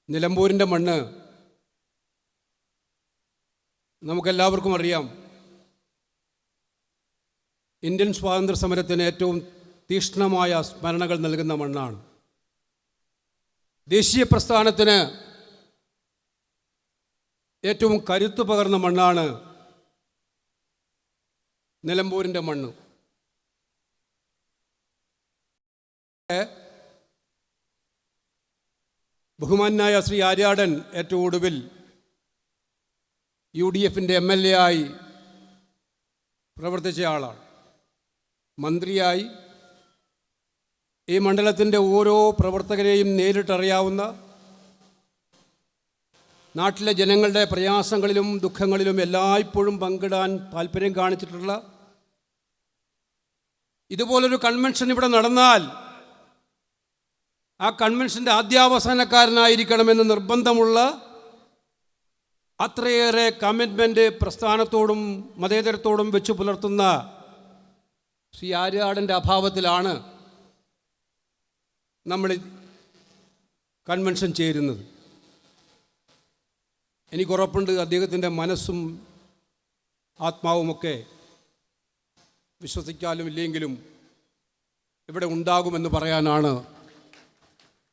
നിലമ്പൂരിൻ്റെ മണ്ണ് നമുക്കെല്ലാവർക്കും അറിയാം. ഇന്ത്യൻ സ്വാതന്ത്ര്യ സമരത്തിന് ഏറ്റവും തീക്ഷ്ണമായ സ്മരണകൾ നൽകുന്ന മണ്ണാണ്. ദേശീയ പ്രസ്ഥാനത്തിന് ഏറ്റവും കരുത്തു പകർന്ന മണ്ണാണ് നിലമ്പൂരിൻ്റെ മണ്ണ്. ബഹുമാന്യനായ ശ്രീ ആര്യാടൻ ഏറ്റവും ഒടുവിൽ UDFൻ്റെ MLA ആയി പ്രവർത്തിച്ച ആളാണ്. മന്ത്രിയായി ഈ മണ്ഡലത്തിൻ്റെ ഓരോ പ്രവർത്തകരെയും നേരിട്ടറിയാവുന്ന, നാട്ടിലെ ജനങ്ങളുടെ പ്രയാസങ്ങളിലും ദുഃഖങ്ങളിലും എല്ലായ്പ്പോഴും പങ്കിടാൻ താല്പര്യം കാണിച്ചിട്ടുള്ള, ഇതുപോലൊരു കൺവെൻഷൻ ഇവിടെ നടന്നാൽ ആ കൺവെൻഷൻ്റെ ആദ്യാവസാനക്കാരനായിരിക്കണമെന്ന് നിർബന്ധമുള്ള അത്രയേറെ കമ്മിറ്റ്മെൻറ്റ് പ്രസ്ഥാനത്തോടും മതേതരത്തോടും വെച്ച് പുലർത്തുന്ന ശ്രീ ആര്യാടൻ്റെ അഭാവത്തിലാണ് നമ്മൾ കൺവെൻഷൻ ചേരുന്നത്. എനിക്കുറപ്പുണ്ട് അദ്ദേഹത്തിൻ്റെ മനസ്സും ആത്മാവുമൊക്കെ വിശ്വസിക്കാനും ഇല്ലെങ്കിലും ഇവിടെ ഉണ്ടാകുമെന്ന് പറയാനാണ്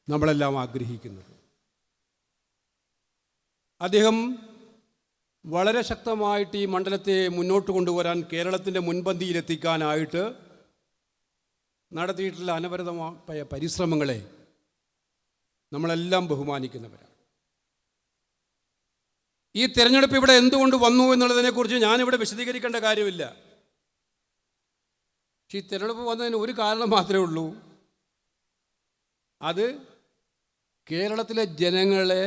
നമ്മളെല്ലാം ആഗ്രഹിക്കുന്നത്. അദ്ദേഹം വളരെ ശക്തമായിട്ട് ഈ മണ്ഡലത്തെ മുന്നോട്ട് കൊണ്ടുവരാൻ, കേരളത്തിൻ്റെ മുൻപന്തിയിലെത്തിക്കാനായിട്ട് നടത്തിയിട്ടുള്ള അനവരതമായ പരിശ്രമങ്ങളെ നമ്മളെല്ലാം ബഹുമാനിക്കുന്നവരാണ്. ഈ തെരഞ്ഞെടുപ്പ് ഇവിടെ എന്തുകൊണ്ട് വന്നു എന്നുള്ളതിനെക്കുറിച്ച് ഞാനിവിടെ വിശദീകരിക്കേണ്ട കാര്യമില്ല. പക്ഷേ ഈ തെരഞ്ഞെടുപ്പ് വന്നതിന് ഒരു കാരണം മാത്രമേ ഉള്ളൂ. അത് കേരളത്തിലെ ജനങ്ങളെ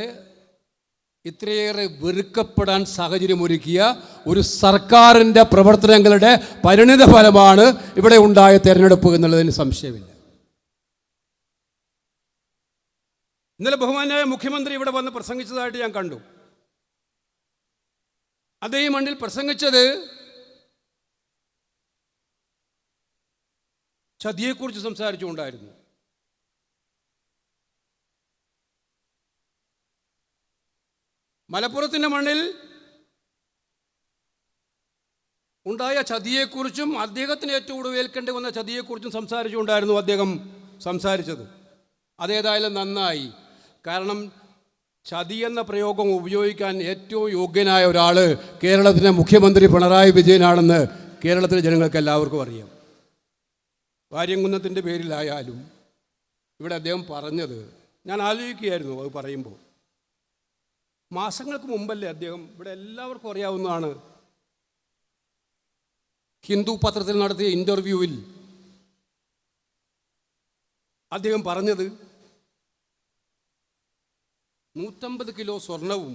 ഇത്രയേറെ വെറുക്കപ്പെടാൻ സാഹചര്യമൊരുക്കിയ ഒരു സർക്കാരിൻ്റെ പ്രവർത്തനങ്ങളുടെ പരിണിത ഫലമാണ് ഇവിടെ ഉണ്ടായ തെരഞ്ഞെടുപ്പ് എന്നുള്ളതിന് സംശയമില്ല. ഇന്നലെ ബഹുമാന്യനായ മുഖ്യമന്ത്രി ഇവിടെ വന്ന് പ്രസംഗിച്ചതായിട്ട് ഞാൻ കണ്ടു. അദ്ദേഹം ഈ മണ്ണിൽ പ്രസംഗിച്ചത് ചതിയെക്കുറിച്ച് സംസാരിച്ചുകൊണ്ടായിരുന്നു. മലപ്പുറത്തിൻ്റെ മണ്ണിൽ ഉണ്ടായ ചതിയെക്കുറിച്ചും അദ്ദേഹത്തിന് ഏറ്റവും ഒടുവേൽക്കേണ്ടി വന്ന ചതിയെക്കുറിച്ചും സംസാരിച്ചുകൊണ്ടായിരുന്നു അദ്ദേഹം സംസാരിച്ചത്. അതേതായാലും നന്നായി. കാരണം ചതി എന്ന പ്രയോഗം ഉപയോഗിക്കാൻ ഏറ്റവും യോഗ്യനായ ഒരാൾ കേരളത്തിലെ മുഖ്യമന്ത്രി പിണറായി വിജയനാണെന്ന് കേരളത്തിലെ ജനങ്ങൾക്ക് എല്ലാവർക്കും അറിയാം. വാര്യംകുന്നത്തിൻ്റെ പേരിലായാലും ഇവിടെ അദ്ദേഹം പറഞ്ഞത് ഞാൻ ആലോചിക്കുകയായിരുന്നു. അത് പറയുമ്പോൾ മാസങ്ങൾക്ക് മുമ്പല്ലേ അദ്ദേഹം, ഇവിടെ എല്ലാവർക്കും അറിയാവുന്നതാണ്, ഹിന്ദു പത്രത്തിൽ നടത്തിയ ഇൻ്റർവ്യൂവിൽ അദ്ദേഹം പറഞ്ഞത് 150 കിലോ സ്വർണവും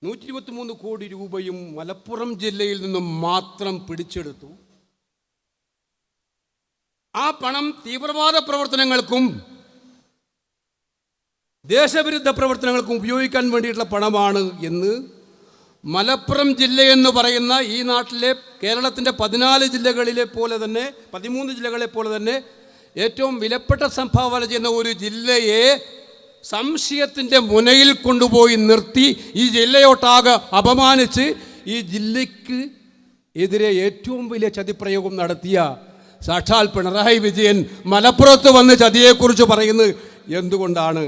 123 കോടി രൂപയും മലപ്പുറം ജില്ലയിൽ നിന്നും മാത്രം പിടിച്ചെടുത്തു. ആ പണം തീവ്രവാദ പ്രവർത്തനങ്ങൾക്കും ദേശവിരുദ്ധ പ്രവർത്തനങ്ങൾക്കും ഉപയോഗിക്കാൻ വേണ്ടിയിട്ടുള്ള പണമാണ് എന്ന് മലപ്പുറം ജില്ലയെന്ന് പറയുന്ന ഈ നാട്ടിലെ കേരളത്തിൻ്റെ 13 ജില്ലകളിലെ പോലെ തന്നെ 13 ജില്ലകളെ പോലെ തന്നെ ഏറ്റവും വിലപ്പെട്ട സംഭാവന ചെയ്യുന്ന ഒരു ജില്ലയെ സംശയത്തിൻ്റെ മുനയിൽ കൊണ്ടുപോയി നിർത്തി ഈ ജില്ലയോട്ടാകെ അപമാനിച്ച് ഈ ജില്ലയ്ക്ക് എതിരെ ഏറ്റവും വലിയ ചതിപ്രയോഗം നടത്തിയ സാക്ഷാൽ പിണറായി വിജയൻ മലപ്പുറത്ത് വന്ന് ചതിയെക്കുറിച്ച് പറയുന്നത് എന്തുകൊണ്ടാണ്?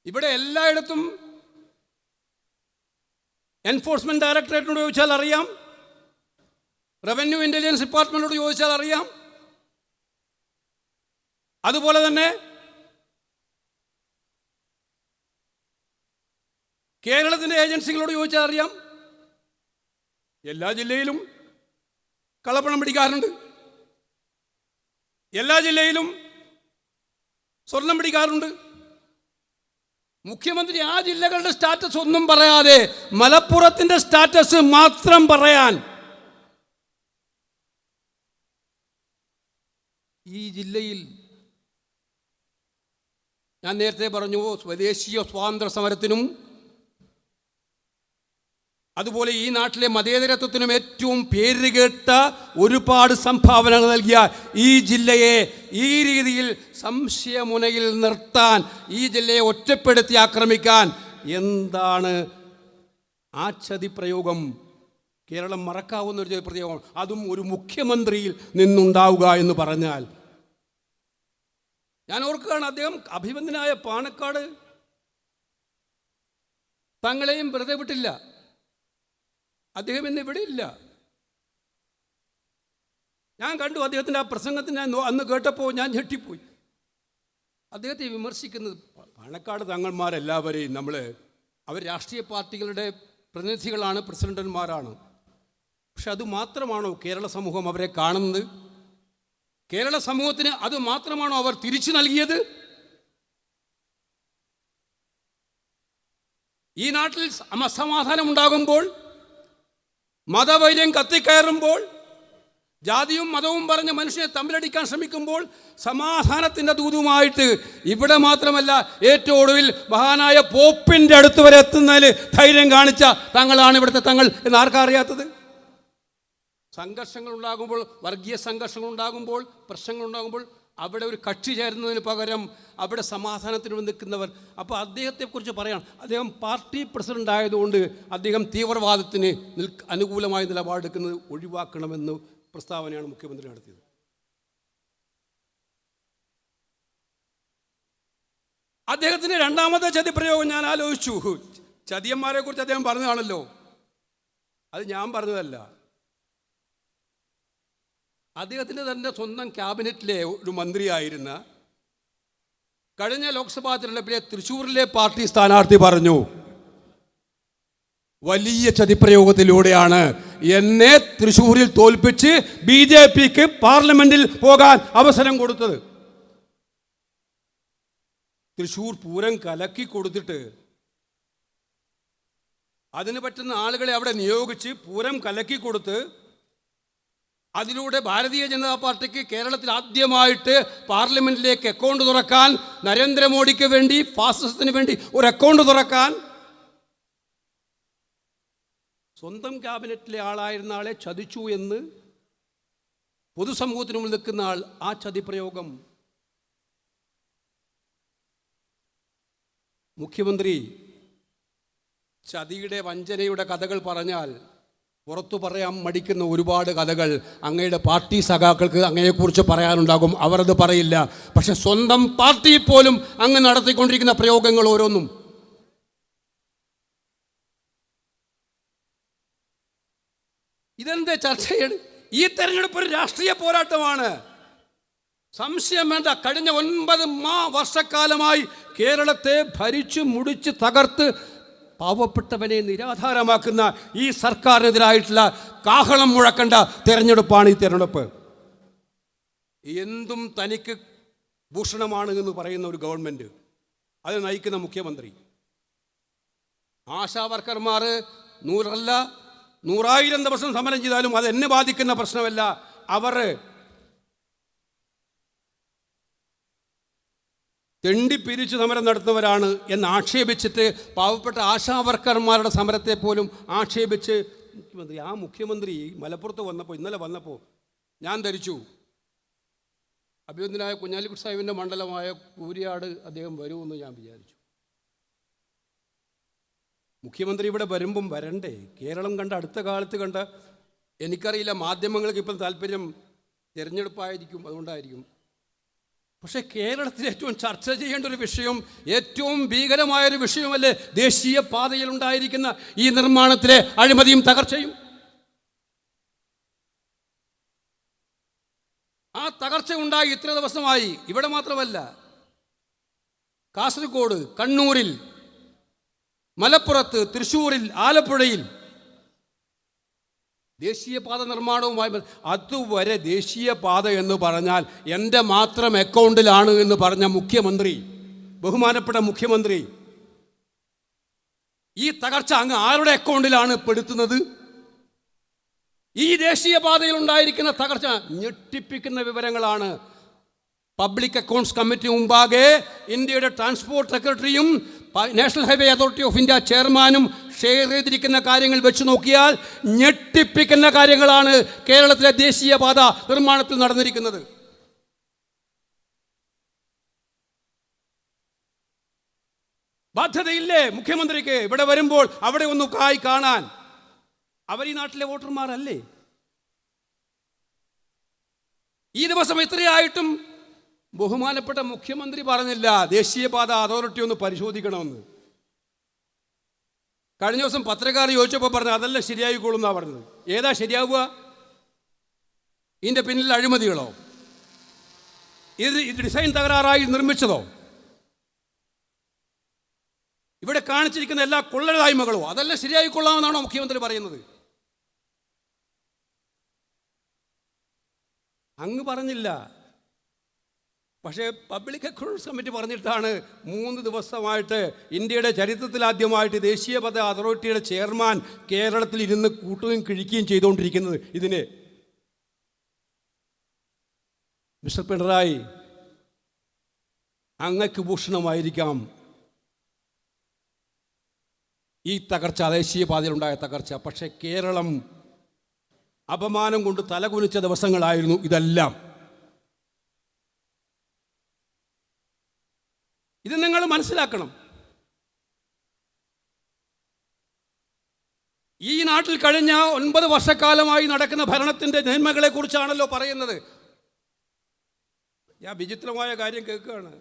ഇവിടെ എല്ലായിടത്തും എൻഫോഴ്സ്മെൻറ്റ് ഡയറക്ടറേറ്റിനോട് ചോദിച്ചാൽ അറിയാം, റവന്യൂ ഇൻ്റലിജൻസ് ഡിപ്പാർട്ട്മെൻറ്റിനോട് ചോദിച്ചാൽ അറിയാം. അതുപോലെ തന്നെ കേരളത്തിൻ്റെ ഏജൻസികളോട് ചോദിച്ചാൽ അറിയാം. എല്ലാ ജില്ലയിലും കള്ളപ്പണം പിടിക്കാറുണ്ട്, എല്ലാ ജില്ലയിലും സ്വർണം പിടിക്കാറുണ്ട്. മുഖ്യമന്ത്രി ആ ജില്ലകളുടെ സ്റ്റാറ്റസ് ഒന്നും പറയാതെ മലപ്പുറത്തിൻ്റെ സ്റ്റാറ്റസ് മാത്രം പറയാൻ ഈ ജില്ലയിൽ, ഞാൻ നേരത്തെ പറഞ്ഞു, സ്വദേശീയ സ്വാതന്ത്ര്യ സമരത്തിനും അതുപോലെ ഈ നാട്ടിലെ മതേതരത്വത്തിനും ഏറ്റവും പേരുകേട്ട ഒരുപാട് സംഭാവനകൾ നൽകിയ ഈ ജില്ലയെ ഈ രീതിയിൽ സംശയമുനയിൽ നിർത്താൻ, ഈ ജില്ലയെ ഒറ്റപ്പെടുത്തി ആക്രമിക്കാൻ എന്താണ് ആ ചതിപ്രയോഗം? കേരളം മറക്കാവുന്ന ഒരു ചതിപ്രയോഗം, അതും ഒരു മുഖ്യമന്ത്രിയിൽ നിന്നുണ്ടാവുക എന്ന് പറഞ്ഞാൽ. ഞാൻ ഓർക്കുകയാണ്, അദ്ദേഹം അഭിമന്യനായ പാണക്കാട് തങ്ങളെയും വെറുതെ വിട്ടില്ല. അദ്ദേഹം ഇന്ന് ഇവിടെ ഇല്ല. ഞാൻ കണ്ടു അദ്ദേഹത്തിൻ്റെ ആ പ്രസംഗത്തിന് അന്ന് കേട്ടപ്പോൾ ഞാൻ ഞെട്ടിപ്പോയി. അദ്ദേഹത്തെ വിമർശിക്കുന്നത് പാണക്കാട് തങ്ങന്മാരെല്ലാവരെയും അവർ രാഷ്ട്രീയ പാർട്ടികളുടെ പ്രതിനിധികളാണ്, പ്രസിഡന്റന്മാരാണ്. പക്ഷെ അത് മാത്രമാണോ കേരള സമൂഹം അവരെ കാണുന്നത്? കേരള സമൂഹത്തിന് അത് മാത്രമാണോ അവർ തിരിച്ചു നൽകിയത്? ഈ നാട്ടിൽ അസമാധാനം ഉണ്ടാകുമ്പോൾ, മതവൈര്യം കത്തിക്കയറുമ്പോൾ, ജാതിയും മതവും പറഞ്ഞ് മനുഷ്യനെ തമ്മിലടിക്കാൻ ശ്രമിക്കുമ്പോൾ സമാധാനത്തിൻ്റെ ദൂതുമായിട്ട് ഇവിടെ മാത്രമല്ല ഏറ്റവും ഒടുവിൽ മഹാനായ പോപ്പിൻ്റെ അടുത്ത് വരെ എത്തുന്നതിൽ ധൈര്യം കാണിച്ച തങ്ങളാണ് ഇവിടുത്തെ തങ്ങൾ എന്ന് ആർക്കറിയാത്തത്? സംഘർഷങ്ങൾ ഉണ്ടാകുമ്പോൾ, വർഗീയ സംഘർഷങ്ങൾ ഉണ്ടാകുമ്പോൾ, പ്രശ്നങ്ങൾ ഉണ്ടാകുമ്പോൾ അവിടെ ഒരു കക്ഷി ചേരുന്നതിന് പകരം അവിടെ സമാധാനത്തിന് നിൽക്കുന്നവർ. അപ്പോൾ അദ്ദേഹത്തെക്കുറിച്ച് പറയാം, അദ്ദേഹം പാർട്ടി പ്രസിഡന്റ് ആയതുകൊണ്ട് അദ്ദേഹം തീവ്രവാദത്തിന് അനുകൂലമായ നിലപാടെടുക്കുന്നത് ഒഴിവാക്കണമെന്ന് പ്രസ്താവനയാണ് മുഖ്യമന്ത്രി നടത്തിയത്. അദ്ദേഹത്തിൻ്റെ രണ്ടാമത്തെ ചതിപ്രയോഗം ഞാൻ ആലോചിച്ചു. ചതിയന്മാരെ കുറിച്ച് അദ്ദേഹം പറഞ്ഞതാണല്ലോ, അത് ഞാൻ പറഞ്ഞതല്ല. അദ്ദേഹത്തിൻ്റെ തന്നെ സ്വന്തം ക്യാബിനറ്റിലെ ഒരു മന്ത്രിയായിരുന്ന കഴിഞ്ഞ ലോക്സഭാ തിരഞ്ഞെടുപ്പിലെ തൃശ്ശൂരിലെ പാർട്ടി സ്ഥാനാർത്ഥി പറഞ്ഞു, വലിയ ചതിപ്രയോഗത്തിലൂടെയാണ് എന്നെ തൃശ്ശൂരിൽ തോൽപ്പിച്ച് BJPക്ക് പാർലമെന്റിൽ പോകാൻ അവസരം കൊടുത്തത്. തൃശ്ശൂർ പൂരം കലക്കി കൊടുത്തിട്ട് അതിന് പറ്റുന്ന ആളുകളെ അവിടെ നിയോഗിച്ച് പൂരം കലക്കി കൊടുത്ത് അതിലൂടെ ഭാരതീയ ജനതാ പാർട്ടിക്ക് കേരളത്തിൽ ആദ്യമായിട്ട് പാർലമെന്റിലേക്ക് അക്കൗണ്ട് തുറക്കാൻ, നരേന്ദ്രമോദിക്ക് വേണ്ടി, ഫാസിസത്തിന് വേണ്ടി ഒരു അക്കൗണ്ട് തുറക്കാൻ സ്വന്തം ക്യാബിനറ്റിലെ ആളായിരുന്ന ആളെ ചതിച്ചു എന്ന് പൊതുസമൂഹത്തിന് മുന്നിൽ നിൽക്കുന്ന ആൾ ആ ചതിപ്രയോഗം മുഖ്യമന്ത്രി ചതിയുടെ വഞ്ചനയുടെ കഥകൾ പറഞ്ഞാൽ പുറത്തു പറയാൻ മടിക്കുന്ന ഒരുപാട് കഥകൾ അങ്ങയുടെ പാർട്ടി സഖാക്കൾക്ക് അങ്ങയെക്കുറിച്ച് പറയാനുണ്ടാകും. അവരത് പറയില്ല. പക്ഷെ സ്വന്തം പാർട്ടിയിൽ പോലും അങ്ങ് നടത്തിക്കൊണ്ടിരിക്കുന്ന പ്രയോഗങ്ങൾ ഓരോന്നും ഇതെന്ത് ചർച്ചയാണ്? ഈ തെരഞ്ഞെടുപ്പ് ഒരു രാഷ്ട്രീയ പോരാട്ടമാണ്, സംശയം വേണ്ട. കഴിഞ്ഞ 9 വർഷക്കാലമായി കേരളത്തെ ഭരിച്ചു മുടിച്ച് തകർത്ത് പാവപ്പെട്ടവനെ നിരാധാരമാക്കുന്ന ഈ സർക്കാരിനെതിരായിട്ടുള്ള കാഹളം മുഴക്കേണ്ട തെരഞ്ഞെടുപ്പാണ് ഈ തെരഞ്ഞെടുപ്പ്. എന്തും തനിക്ക് ഭൂഷണമാണ് എന്ന് പറയുന്ന ഒരു ഗവൺമെൻറ്, അത് നയിക്കുന്ന മുഖ്യമന്ത്രി. ആശാ വർക്കർമാർ 100 അല്ല 100,000 ദിവസം സമരം ചെയ്താലും അത് എന്നെ ബാധിക്കുന്ന പ്രശ്നമല്ല. അവർ തെണ്ടിപ്പിരിച്ച് സമരം നടത്തുന്നവരാണ് എന്ന് ആക്ഷേപിച്ചിട്ട് പാവപ്പെട്ട ആശാവർക്കർമാരുടെ സമരത്തെ പോലും ആക്ഷേപിച്ച് മുഖ്യമന്ത്രി മലപ്പുറത്ത് വന്നപ്പോൾ, ഇന്നലെ വന്നപ്പോൾ ഞാൻ ധരിച്ചു അഭിനന്ദനായ കുഞ്ഞാലിക്കുട്ടി സാഹിബിൻ്റെ മണ്ഡലമായ കൂരിയാട് അദ്ദേഹം വരുമെന്ന് ഞാൻ വിചാരിച്ചു. മുഖ്യമന്ത്രി ഇവിടെ വരുമ്പം വരണ്ടേ? കേരളം കണ്ട അടുത്ത കാലത്ത് കണ്ട, എനിക്കറിയില്ല, മാധ്യമങ്ങൾക്ക് ഇപ്പം താല്പര്യം തിരഞ്ഞെടുപ്പായിരിക്കും, അതുകൊണ്ടായിരിക്കും. പക്ഷേ കേരളത്തിൽ ഏറ്റവും ചർച്ച ചെയ്യേണ്ട ഒരു വിഷയം, ഏറ്റവും ഭീകരമായൊരു വിഷയമല്ലേ ദേശീയ പാതയിൽ ഉണ്ടായിരിക്കുന്ന ഈ നിർമ്മാണത്തിലെ അഴിമതിയും തകർച്ചയും? ആ തകർച്ച ഉണ്ടായി ഇത്ര ദിവസമായി. ഇവിടെ മാത്രമല്ല, കാസർഗോഡ്, കണ്ണൂരിൽ, മലപ്പുറത്ത്, തൃശ്ശൂരിൽ, ആലപ്പുഴയിൽ ദേശീയപാത നിർമ്മാണവുമായി അതുവരെ ദേശീയപാത എന്ന് പറഞ്ഞാൽ എൻ്റെ മാത്രം അക്കൗണ്ടിലാണ് എന്ന് പറഞ്ഞ മുഖ്യമന്ത്രി, ബഹുമാനപ്പെട്ട മുഖ്യമന്ത്രി, ഈ തകർച്ച അങ്ങ് ആരുടെ അക്കൗണ്ടിലാണ് പെടുത്തുന്നത്? ഈ ദേശീയപാതയിൽ ഉണ്ടായിരിക്കുന്ന തകർച്ച ഞെട്ടിപ്പിക്കുന്ന വിവരങ്ങളാണ് പബ്ലിക് അക്കൗണ്ട്സ് കമ്മിറ്റി മുമ്പാകെ ഇന്ത്യയുടെ ട്രാൻസ്പോർട്ട് സെക്രട്ടറിയും national highway authority of India ചെയർമാനും ഷെയർ ചെയ്തിരിക്കുന്ന കാര്യങ്ങൾ വെച്ച് നോക്കിയാൽ ഞെട്ടിപ്പിക്കുന്ന കാര്യങ്ങളാണ് കേരളത്തിലെ ദേശീയപാത നിർമ്മാണത്തിൽ നടന്നിരിക്കുന്നത്. ബാധ്യതയില്ലേ മുഖ്യമന്ത്രിക്ക് ഇവിടെ വരുമ്പോൾ അവിടെ ഒന്ന് കാണാൻ? അവർ ഈ നാട്ടിലെ വോട്ടർമാരല്ലേ? ഈ ദിവസം ഇത്രയായിട്ടും ബഹുമാനപ്പെട്ട മുഖ്യമന്ത്രി പറഞ്ഞില്ല ദേശീയപാത അതോറിറ്റി ഒന്ന് പരിശോധിക്കണമെന്ന്. കഴിഞ്ഞ ദിവസം പത്രക്കാർ ചോദിച്ചപ്പോൾ പറഞ്ഞു അതെല്ലാം ശരിയായിക്കോളും എന്നാണ് പറഞ്ഞത്. ഏതാ ശരിയാവുക? ഇതിൻ്റെ പിന്നിൽ അഴിമതികളോ? ഇത് ഡിസൈൻ തകരാറായി നിർമ്മിച്ചതോ? ഇവിടെ കാണിച്ചിരിക്കുന്ന എല്ലാ കൊള്ളരുതായ്മകളോ? അതെല്ലാം ശരിയായിക്കൊള്ളാമെന്നാണോ മുഖ്യമന്ത്രി പറയുന്നത്? അങ്ങ് പറഞ്ഞില്ല. പക്ഷേ പബ്ലിക് അക്കൗണ്ട്സ് കമ്മിറ്റി പറഞ്ഞിട്ടാണ് 3 ദിവസമായിട്ട് ഇന്ത്യയുടെ ചരിത്രത്തിലാദ്യമായിട്ട് ദേശീയപാത അതോറിറ്റിയുടെ ചെയർമാൻ കേരളത്തിൽ ഇരുന്ന് കൂട്ടുകയും കിഴിക്കുകയും ചെയ്തുകൊണ്ടിരിക്കുന്നത്. ഇതിന് മിസ്റ്റർ പിണറായി, അങ്ങക്ക് ഭൂഷണമായിരിക്കാം ഈ തകർച്ച, ദേശീയപാതയിലുണ്ടായ തകർച്ച. പക്ഷേ കേരളം അപമാനം കൊണ്ട് തലകുനിച്ച ദിവസങ്ങളായിരുന്നു ഇതെല്ലാം. ഇത് നിങ്ങൾ മനസ്സിലാക്കണം. ഈ നാട്ടിൽ കഴിഞ്ഞ 9 വർഷക്കാലമായി നടക്കുന്ന ഭരണത്തിൻ്റെ നന്മകളെ കുറിച്ചാണല്ലോ പറയുന്നത്. ഞാൻ വിചിത്രമായ കാര്യം കേൾക്കുകയാണ്.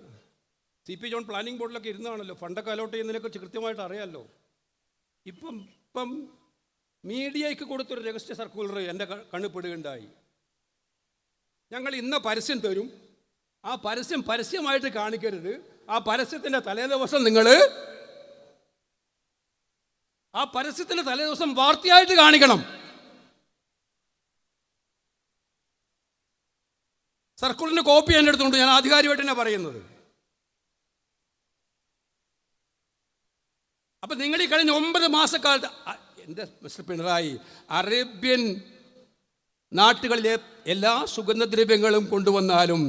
CP ജോൺ പ്ലാനിംഗ് ബോർഡിലൊക്കെ ഇരുന്നാണല്ലോ ഫണ്ടൊക്കെ അലോട്ട് ചെയ്യുന്നതിനെക്കുറിച്ച് കൃത്യമായിട്ട് അറിയാമല്ലോ. ഇപ്പം മീഡിയയ്ക്ക് കൊടുത്തൊരു രഹസ്യ സർക്കുലർ എൻ്റെ കണ്ണിൽപ്പെടുകയുണ്ടായി. ഞങ്ങൾ ഇന്ന് പരസ്യം തരും, ആ പരസ്യം പരസ്യമായിട്ട് കാണിക്കരുത്, ആ പരസ്യത്തിൻ്റെ തലേദിവസം ആ പരസ്യത്തിൻ്റെ തലേദിവസം വാർത്തയായിട്ട് കാണിക്കണം. സർക്കുലറിൻ്റെ കോപ്പി എൻ്റെ അടുത്തുണ്ട്, ഞാൻ ആധികാരികമായിട്ട് തന്നെ പറയുന്നത്. അപ്പം നിങ്ങൾ ഈ കഴിഞ്ഞ 9 മാസക്കാലത്ത് എൻ്റെ മിസ്റ്റർ പിണറായി, അറേബ്യൻ നാട്ടുകളിലെ എല്ലാ സുഗന്ധദ്രവ്യങ്ങളും കൊണ്ടുവന്നാലും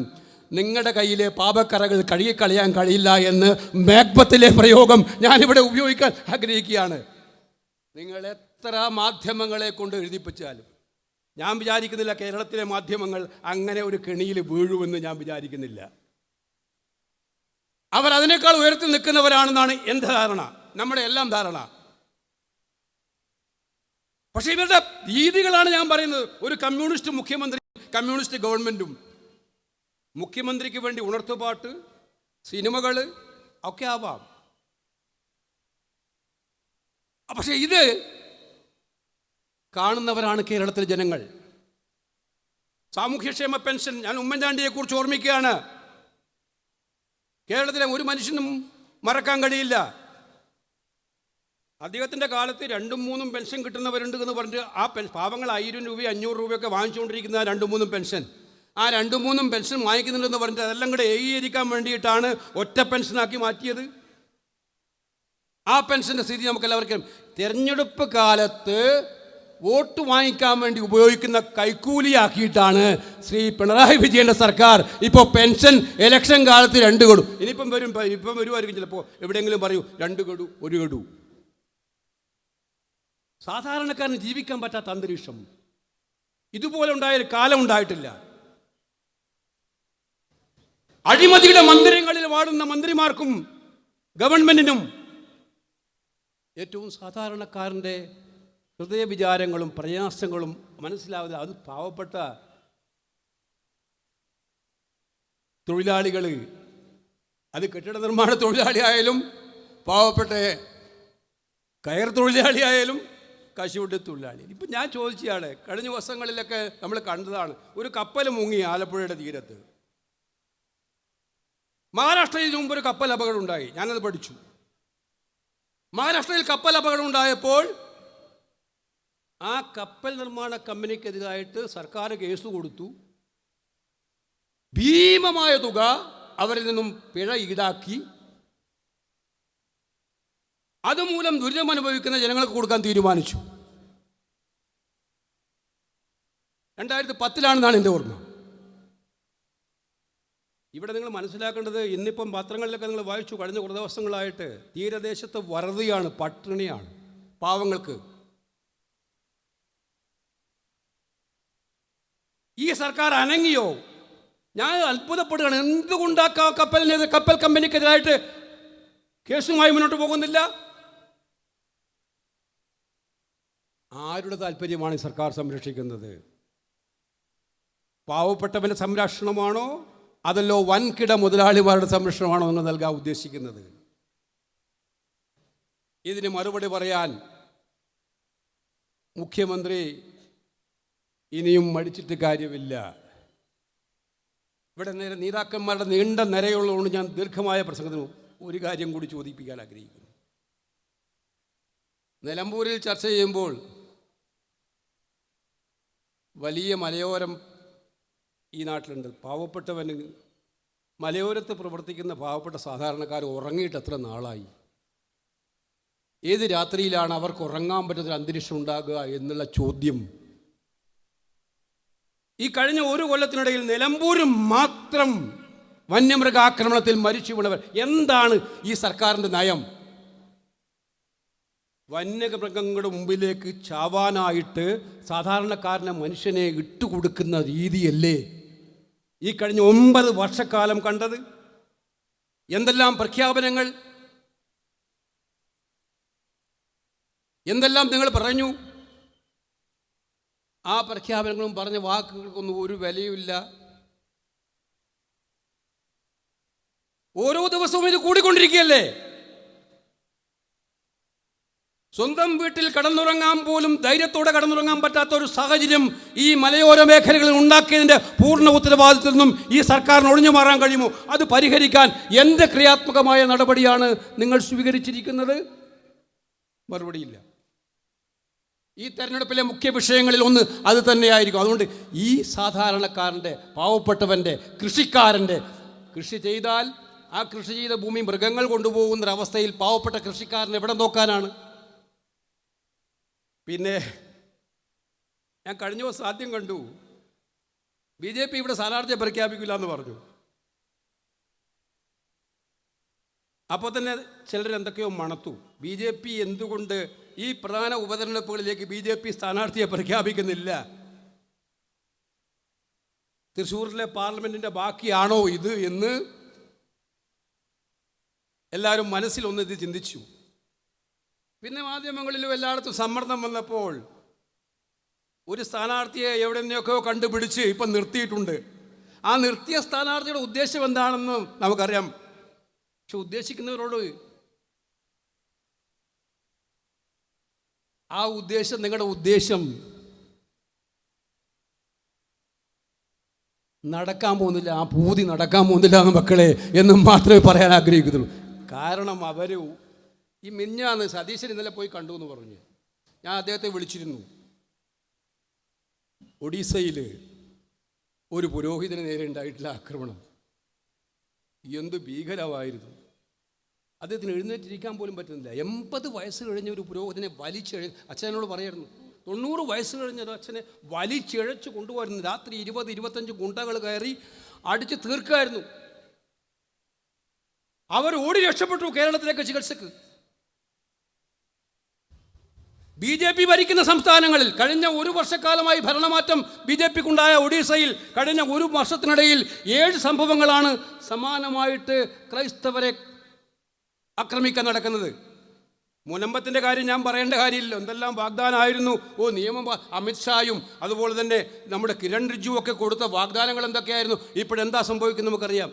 നിങ്ങളുടെ കയ്യിലെ പാപക്കറകൾ കഴുകിക്കളയാൻ കഴിയില്ല എന്ന് മാക്ബത്തിലെ പ്രയോഗം ഞാനിവിടെ ഉപയോഗിക്കാൻ ആഗ്രഹിക്കുകയാണ്. നിങ്ങൾ എത്ര മാധ്യമങ്ങളെ കൊണ്ട് എഴുതിപ്പിച്ചാലും ഞാൻ വിചാരിക്കുന്നില്ല കേരളത്തിലെ മാധ്യമങ്ങൾ അങ്ങനെ ഒരു കെണിയിൽ വീഴുമെന്ന് ഞാൻ വിചാരിക്കുന്നില്ല. അവർ അതിനേക്കാൾ ഉയരത്തിൽ നിൽക്കുന്നവരാണെന്നാണ് എൻ്റെ ധാരണ, നമ്മുടെ എല്ലാം ധാരണ. പക്ഷേ ഇവരുടെ രീതികളാണ് ഞാൻ പറയുന്നത്. ഒരു കമ്മ്യൂണിസ്റ്റ് മുഖ്യമന്ത്രി, കമ്മ്യൂണിസ്റ്റ് ഗവൺമെൻറ്റും, മുഖ്യമന്ത്രിക്ക് വേണ്ടി ഉണർത്തുപാട്ട്, സിനിമകൾ ഒക്കെ ആവാം. പക്ഷേ ഇത് കാണുന്നവരാണ് കേരളത്തിലെ ജനങ്ങൾ. സാമൂഹ്യക്ഷേമ പെൻഷൻ, ഞാൻ ഉമ്മൻചാണ്ടിയെക്കുറിച്ച് ഓർമ്മിക്കുകയാണ്. കേരളത്തിലെ ഒരു മനുഷ്യനും മറക്കാൻ കഴിയില്ല. അദ്ദേഹത്തിൻ്റെ കാലത്ത് 2-3 പെൻഷൻ കിട്ടുന്നവരുണ്ട് എന്ന് പറഞ്ഞിട്ട് ആ പാവങ്ങൾ 1000 രൂപ 500 രൂപയൊക്കെ വാങ്ങിച്ചുകൊണ്ടിരിക്കുന്ന 2-3 പെൻഷൻ, ആ 2-3 പെൻഷൻ വാങ്ങിക്കുന്നുണ്ടെന്ന് പറഞ്ഞിട്ട് അതെല്ലാം കൂടെ ഏകീകരിക്കാൻ വേണ്ടിയിട്ടാണ് ഒറ്റ പെൻഷനാക്കി മാറ്റിയത്. ആ പെൻഷൻ്റെ സ്ഥിതി നമുക്കെല്ലാവർക്കും. തിരഞ്ഞെടുപ്പ് കാലത്ത് വോട്ട് വാങ്ങിക്കാൻ വേണ്ടി ഉപയോഗിക്കുന്ന കൈക്കൂലിയാക്കിയിട്ടാണ് ശ്രീ പിണറായി വിജയൻ്റെ സർക്കാർ ഇപ്പോൾ പെൻഷൻ ഇലക്ഷൻ കാലത്ത് 2 ഗഡു, ഇനിയിപ്പം വരുമായിരിക്കും ചിലപ്പോൾ, എവിടെയെങ്കിലും പറയൂ 2 ഗഡു 1 ഗഡു. സാധാരണക്കാരന് ജീവിക്കാൻ പറ്റാത്ത അന്തരീക്ഷം. ഇതുപോലെ ഉണ്ടായൊരു കാലം ഉണ്ടായിട്ടില്ല. അഴിമതിയുടെ മന്ദിരങ്ങളിൽ വാടുന്ന മന്ത്രിമാർക്കും ഗവൺമെന്റിനും ഏറ്റവും സാധാരണക്കാരൻ്റെ ഹൃദയവിചാരങ്ങളും പ്രയാസങ്ങളും മനസ്സിലാവുക. അത് പാവപ്പെട്ട തൊഴിലാളികൾ, അത് കെട്ടിട നിർമ്മാണ തൊഴിലാളിയായാലും പാവപ്പെട്ട കയർ തൊഴിലാളിയായാലും കശുവണ്ടി തൊഴിലാളി. ഇപ്പം ഞാൻ ചോദിച്ചയാളെ, കഴിഞ്ഞ ദിവസങ്ങളിലൊക്കെ നമ്മൾ കണ്ടതാണ്, ഒരു കപ്പൽ മുങ്ങി ആലപ്പുഴയുടെ തീരത്ത്. മഹാരാഷ്ട്രയിൽ മുമ്പ് ഒരു കപ്പൽ അപകടം ഉണ്ടായി, ഞാനത് പഠിച്ചു. മഹാരാഷ്ട്രയിൽ കപ്പൽ അപകടം ഉണ്ടായപ്പോൾ ആ കപ്പൽ നിർമ്മാണ കമ്പനിക്കെതിരായിട്ട് സർക്കാർ കേസ് കൊടുത്തു. ഭീമമായ തുക അവരിൽ നിന്നും പിഴ ഈടാക്കി. അതുമൂലം ദുരിതം അനുഭവിക്കുന്ന ജനങ്ങൾക്ക് കൊടുക്കാൻ തീരുമാനിച്ചു. 2010 എൻ്റെ ഓർമ്മ. ഇവിടെ നിങ്ങൾ മനസ്സിലാക്കേണ്ടത്, ഇന്നിപ്പം പത്രങ്ങളിലൊക്കെ നിങ്ങൾ വായിച്ചു, കഴിഞ്ഞ കുറേ ദിവസങ്ങളായിട്ട് തീരദേശത്ത് വറുതിയാണ്, പട്ടിണിയാണ് പാവങ്ങൾക്ക്. ഈ സർക്കാർ അനങ്ങിയോ? ഞാൻ അത്ഭുതപ്പെടുകയാണ്. എന്തുകൊണ്ട് കപ്പൽ കമ്പനിക്കെതിരായിട്ട് കേസുമായി മുന്നോട്ട് പോകുന്നില്ല? ആരുടെ താല്പര്യമാണ് ഈ സർക്കാർ സംരക്ഷിക്കുന്നത്? പാവപ്പെട്ടവൻ്റെ സംരക്ഷണമാണോ അതല്ലോ വൻകിട മുതലാളിമാരുടെ സംരക്ഷണമാണോ നിങ്ങൾ നൽകാൻ ഉദ്ദേശിക്കുന്നത്? ഇതിന് മറുപടി പറയാൻ മുഖ്യമന്ത്രി ഇനിയും മടിച്ചിട്ട് കാര്യമില്ല. ഇവിടെ നേതാക്കന്മാരുടെ നീണ്ട നിരയുള്ളതുകൊണ്ട് ഞാൻ ദീർഘമായ പ്രസംഗത്തിന് ഒരു കാര്യം കൂടി ചോദിപ്പിക്കാൻ ആഗ്രഹിക്കുന്നു. നിലമ്പൂരിൽ ചർച്ച ചെയ്യുമ്പോൾ വലിയ മലയോരം ഈ നാട്ടിലുണ്ട്. പാവപ്പെട്ടവന് മലയോരത്ത് പ്രവർത്തിക്കുന്ന പാവപ്പെട്ട സാധാരണക്കാർ ഉറങ്ങിയിട്ട് എത്ര നാളായി? ഏത് രാത്രിയിലാണ് അവർക്ക് ഉറങ്ങാൻ പറ്റുന്ന അന്തരീക്ഷം ഉണ്ടാകുക എന്നുള്ള ചോദ്യം ഈ കഴിഞ്ഞ ഒരു കൊല്ലത്തിനിടയിൽ നിലമ്പൂരും മാത്രം വന്യമൃഗാക്രമണത്തിൽ മരിച്ചു വീണവർ. എന്താണ് ഈ സർക്കാരിൻ്റെ നയം? വന്യമൃഗങ്ങളുടെ മുമ്പിലേക്ക് ചാവാനായിട്ട് സാധാരണക്കാരനെ മനുഷ്യനെ ഇട്ടുകൊടുക്കുന്ന രീതിയല്ലേ ഈ കഴിഞ്ഞ 9 വർഷക്കാലം കണ്ടത്? എന്തെല്ലാം പ്രഖ്യാപനങ്ങൾ, എന്തെല്ലാം നിങ്ങൾ പറഞ്ഞു. ആ പ്രഖ്യാപനങ്ങളും പറഞ്ഞ വാക്കുകൾക്കൊന്നും ഒരു വിലയുമില്ല. ഓരോ ദിവസവും ഇത് കൂടിക്കൊണ്ടിരിക്കുകയല്ലേ. സ്വന്തം വീട്ടിൽ കടന്നുറങ്ങാൻ പോലും ധൈര്യത്തോടെ കടന്നുറങ്ങാൻ പറ്റാത്ത ഒരു സാഹചര്യം ഈ മലയോര മേഖലകളിൽ ഉണ്ടാക്കിയതിൻ്റെ പൂർണ്ണ ഉത്തരവാദിത്വത്തിൽ നിന്നും ഈ സർക്കാരിന് ഒഴിഞ്ഞു മാറാൻ കഴിയുമോ? അത് പരിഹരിക്കാൻ എന്ത് ക്രിയാത്മകമായ നടപടിയാണ് നിങ്ങൾ സ്വീകരിച്ചിരിക്കുന്നത്? മറുപടിയില്ല. ഈ തെരഞ്ഞെടുപ്പിലെ മുഖ്യ വിഷയങ്ങളിൽ ഒന്ന് അത് തന്നെയായിരിക്കും. അതുകൊണ്ട് ഈ സാധാരണക്കാരൻ്റെ, പാവപ്പെട്ടവൻ്റെ, കൃഷിക്കാരൻ്റെ, കൃഷി ചെയ്താൽ ആ കൃഷി ചെയ്ത ഭൂമി മൃഗങ്ങൾ കൊണ്ടുപോകുന്നൊരവസ്ഥയിൽ പാവപ്പെട്ട കൃഷിക്കാരൻ എവിടെ നോക്കാനാണ്? പിന്നെ ഞാൻ കഴിഞ്ഞ ദിവസം ആദ്യം കണ്ടു, BJP ഇവിടെ സ്ഥാനാർത്ഥിയെ പ്രഖ്യാപിക്കില്ല എന്ന് പറഞ്ഞു. അപ്പോൾ തന്നെ ചിലർ എന്തൊക്കെയോ മണത്തു. BJP എന്തുകൊണ്ട് ഈ പ്രധാന ഉപതെരഞ്ഞെടുപ്പുകളിലേക്ക് BJP സ്ഥാനാർത്ഥിയെ പ്രഖ്യാപിക്കുന്നില്ല? തൃശ്ശൂരിലെ പാർലമെൻറ്റിൻ്റെ ബാക്കിയാണോ ഇത് എന്ന് എല്ലാവരും മനസ്സിലൊന്ന് ഇത് ചിന്തിച്ചു. പിന്നെ മാധ്യമങ്ങളിലും എല്ലായിടത്തും സമ്മർദ്ദം വന്നപ്പോൾ ഒരു സ്ഥാനാർത്ഥിയെ എവിടെ നിന്നൊക്കെയോ കണ്ടുപിടിച്ച് ഇപ്പം നിർത്തിയിട്ടുണ്ട്. ആ നിർത്തിയ സ്ഥാനാർത്ഥിയുടെ ഉദ്ദേശം എന്താണെന്ന് നമുക്കറിയാം. പക്ഷെ ഉദ്ദേശിക്കുന്നവരോട് ആ ഉദ്ദേശം, നിങ്ങളുടെ ഉദ്ദേശം നടക്കാൻ പോകുന്നില്ല, ആ പൂതി നടക്കാൻ പോകുന്നില്ല എന്ന് മക്കളെ എന്നും മാത്രമേ പറയാൻ ആഗ്രഹിക്കുന്നുള്ളൂ. കാരണം അവർ ഈ മിഞ്ഞാന്ന് സതീശൻ ഇന്നലെ പോയി കണ്ടു എന്ന് പറഞ്ഞു. ഞാൻ അദ്ദേഹത്തെ വിളിച്ചിരുന്നു. ഒഡീസയിൽ ഒരു പുരോഹിതന് നേരെ ഉണ്ടായിട്ടുള്ള ആക്രമണം എന്ത് ഭീകരമായിരുന്നു. അദ്ദേഹത്തിന് എഴുന്നേറ്റിരിക്കാൻ പോലും പറ്റുന്നില്ല. 80 വയസ്സ് കഴിഞ്ഞ ഒരു പുരോഹിതനെ അച്ഛനോട് പറയായിരുന്നു, 90 വയസ്സ് കഴിഞ്ഞ ഒരു അച്ഛനെ വലിച്ചിഴച്ച് കൊണ്ടുപോയിരുന്നു. രാത്രി 20-25 ഗുണ്ടകൾ കയറി അടിച്ച് തീർക്കായിരുന്നു. അവർ ഓടി രക്ഷപ്പെട്ടു കേരളത്തിലേക്ക് ചികിത്സക്ക്. BJP ഭരിക്കുന്ന സംസ്ഥാനങ്ങളിൽ കഴിഞ്ഞ ഒരു വർഷക്കാലമായി ഭരണമാറ്റം BJPക്കുണ്ടായ ഒഡീസയിൽ കഴിഞ്ഞ ഒരു വർഷത്തിനിടയിൽ 7 സംഭവങ്ങളാണ് സമാനമായിട്ട് ക്രൈസ്തവരെ ആക്രമിക്കാൻ നടക്കുന്നത്. മുനമ്പത്തിൻ്റെ കാര്യം ഞാൻ പറയേണ്ട കാര്യമില്ല. എന്തെല്ലാം വാഗ്ദാനമായിരുന്നു. നിയമം അമിത്ഷായും അതുപോലെ തന്നെ നമ്മുടെ കിരൺ റിജിജു ഒക്കെ കൊടുത്ത വാഗ്ദാനങ്ങൾ എന്തൊക്കെയായിരുന്നു. ഇപ്പോഴെന്താ സംഭവിക്കുന്നത് നമുക്കറിയാം.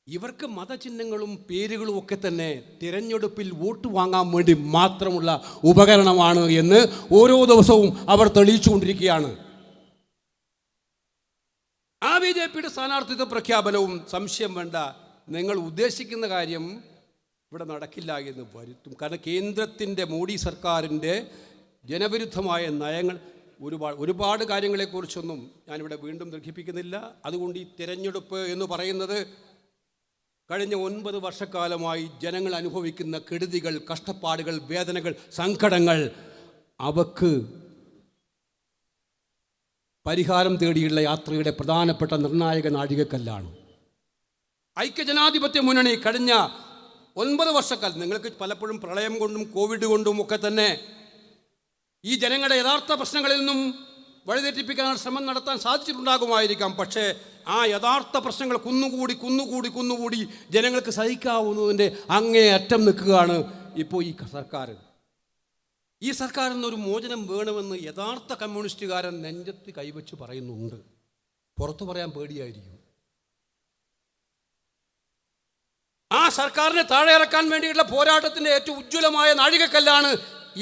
ഇവർക്ക് മതചിഹ്നങ്ങളും പേരുകളും ഒക്കെ തന്നെ തിരഞ്ഞെടുപ്പിൽ വോട്ട് വാങ്ങാൻ വേണ്ടി മാത്രമുള്ള ഉപകരണമാണ് എന്ന് ഓരോ ദിവസവും അവർ തെളിയിച്ചു കൊണ്ടിരിക്കുകയാണ്. ആ BJPയുടെ സ്ഥാനാർത്ഥിത്വ പ്രഖ്യാപനവും സംശയം വേണ്ട, നിങ്ങൾ ഉദ്ദേശിക്കുന്ന കാര്യം ഇവിടെ നടക്കില്ല എന്ന് വരുത്തും. കാരണം കേന്ദ്രത്തിൻ്റെ മോഡി സർക്കാരിൻ്റെ ജനവിരുദ്ധമായ നയങ്ങൾ ഒരുപാട് കാര്യങ്ങളെക്കുറിച്ചൊന്നും ഞാനിവിടെ വീണ്ടും ദീർഘിപ്പിക്കുന്നില്ല. അതുകൊണ്ട് ഈ തിരഞ്ഞെടുപ്പ് എന്ന് പറയുന്നത് കഴിഞ്ഞ 9 വർഷക്കാലമായി ജനങ്ങൾ അനുഭവിക്കുന്ന കെടുതികൾ, കഷ്ടപ്പാടുകൾ, വേദനകൾ, സങ്കടങ്ങൾ അവർക്ക് പരിഹാരം തേടിയുള്ള യാത്രയുടെ പ്രധാനപ്പെട്ട നിർണായക നാഴികക്കല്ലാണ്. ഐക്യജനാധിപത്യ മുന്നണി കഴിഞ്ഞ 9 വർഷക്കാലം, നിങ്ങൾക്ക് പലപ്പോഴും പ്രളയം കൊണ്ടും കോവിഡ് കൊണ്ടും ഒക്കെ തന്നെ ഈ ജനങ്ങളുടെ യഥാർത്ഥ പ്രശ്നങ്ങളിൽ നിന്നും വഴിതെറ്റിപ്പിക്കാനുള്ള ശ്രമം നടത്താൻ സാധിച്ചിട്ടുണ്ടാകുമായിരിക്കാം. പക്ഷേ ആ യഥാർത്ഥ പ്രശ്നങ്ങൾ കുന്നുകൂടി ജനങ്ങൾക്ക് സഹിക്കാവുന്നതിൻ്റെ അങ്ങേ അറ്റം നിൽക്കുകയാണ് ഇപ്പോൾ ഈ സർക്കാർ. ഈ സർക്കാരിൽ നിന്നൊരു മോചനം വേണമെന്ന് യഥാർത്ഥ കമ്മ്യൂണിസ്റ്റുകാരൻ നെഞ്ചത്ത് കൈവച്ച് പറയുന്നുണ്ട്. പുറത്തു പറയാൻ പേടിയായിരിക്കും. ആ സർക്കാരിനെ താഴെ ഇറക്കാൻ വേണ്ടിയിട്ടുള്ള പോരാട്ടത്തിൻ്റെ ഏറ്റവും ഉജ്ജ്വലമായ നാഴികക്കല്ലാണ്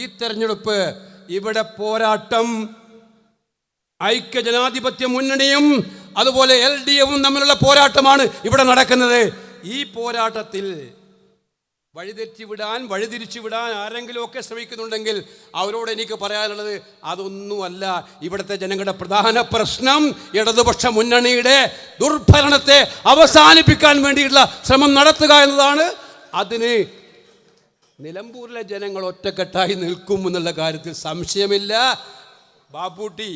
ഈ തെരഞ്ഞെടുപ്പ്. ഇവിടെ പോരാട്ടം ഐക്യജനാധിപത്യ മുന്നണിയും അതുപോലെ LDFും തമ്മിലുള്ള പോരാട്ടമാണ് ഇവിടെ നടക്കുന്നത്. ഈ പോരാട്ടത്തിൽ വഴിതിരിച്ചു വിടാൻ ആരെങ്കിലുമൊക്കെ ശ്രമിക്കുന്നുണ്ടെങ്കിൽ അവരോട് എനിക്ക് പറയാനുള്ളത് അതൊന്നുമല്ല. ഇവിടുത്തെ ജനങ്ങളുടെ പ്രധാന പ്രശ്നം ഇടതുപക്ഷ മുന്നണിയുടെ ദുർഭരണത്തെ അവസാനിപ്പിക്കാൻ വേണ്ടിയിട്ടുള്ള ശ്രമം നടത്തുക എന്നതാണ്. അതിന് നിലമ്പൂരിലെ ജനങ്ങൾ ഒറ്റക്കെട്ടായി നിൽക്കും എന്നുള്ള കാര്യത്തിൽ സംശയമില്ല. ബാപ്പൂട്ടി,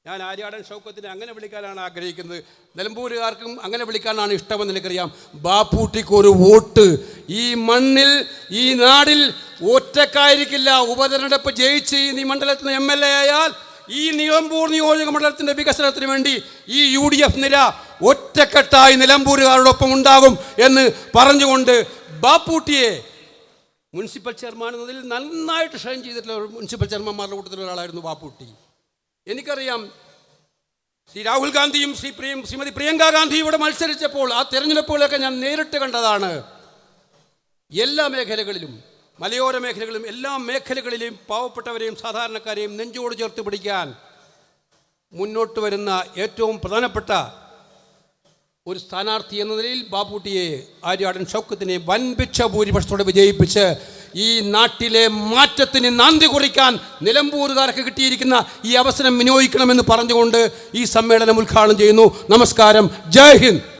ഞാൻ ആര്യാടൻ ഷൗക്കത്തിനെ അങ്ങനെ വിളിക്കാനാണ് ആഗ്രഹിക്കുന്നത്. നിലമ്പൂരുകാർക്കും അങ്ങനെ വിളിക്കാനാണ് ഇഷ്ടമെന്ന് എനിക്കറിയാം. ബാപ്പൂട്ടിക്കൊരു വോട്ട് ഈ മണ്ണിൽ, ഈ നാടിൽ ഒറ്റക്കായിരിക്കില്ല. ഉപതെരഞ്ഞെടുപ്പ് ജയിച്ച് ഈ മണ്ഡലത്തിൽ നിന്ന് MLA ആയാൽ ഈ നിലമ്പൂർ നിയോജക മണ്ഡലത്തിൻ്റെ വികസനത്തിന് വേണ്ടി ഈ UDF നിര ഒറ്റക്കെട്ടായി നിലമ്പൂരുകാരോടൊപ്പം ഉണ്ടാകും എന്ന് പറഞ്ഞുകൊണ്ട് ബാപ്പൂട്ടിയെ മുനിസിപ്പൽ ചെയർമാൻ എന്നതിൽ നന്നായിട്ട് ഷൈൻ ചെയ്തിട്ടുള്ള ഒരു മുനിസിപ്പൽ ചെയർമാന്മാരുടെ കൂട്ടത്തിലുള്ള ഒരാളായിരുന്നു ബാപ്പൂട്ടി. എനിക്കറിയാം, ശ്രീ രാഹുൽ ഗാന്ധിയും ശ്രീമതി പ്രിയങ്ക ഗാന്ധി ഇവിടെ മത്സരിച്ചപ്പോൾ ആ തെരഞ്ഞെടുപ്പുകളൊക്കെ ഞാൻ നേരിട്ട് കണ്ടതാണ്. എല്ലാ മേഖലകളിലും, മലയോര മേഖലകളിലും, എല്ലാ മേഖലകളിലെയും പാവപ്പെട്ടവരെയും സാധാരണക്കാരെയും നെഞ്ചോട് ചേർത്ത് പിടിക്കാൻ മുന്നോട്ട് വരുന്ന ഏറ്റവും പ്രധാനപ്പെട്ട ഒരു സ്ഥാനാർത്ഥി എന്ന നിലയിൽ ബാപ്പൂട്ടിയെ, ആര്യാടൻ ഷൗക്കത്തിനെ വൻപിച്ച ഭൂരിപക്ഷത്തോടെ വിജയിപ്പിച്ച് ഈ നാട്ടിലെ മാറ്റത്തിന് നാന്ദി കുറിക്കാൻ നിലമ്പൂരുകാർക്ക് കിട്ടിയിരിക്കുന്ന ഈ അവസരം വിനിയോഗിക്കണമെന്ന് പറഞ്ഞുകൊണ്ട് ഈ സമ്മേളനം ഉദ്ഘാടനം ചെയ്യുന്നു. നമസ്കാരം. ജയ് ഹിന്ദ്.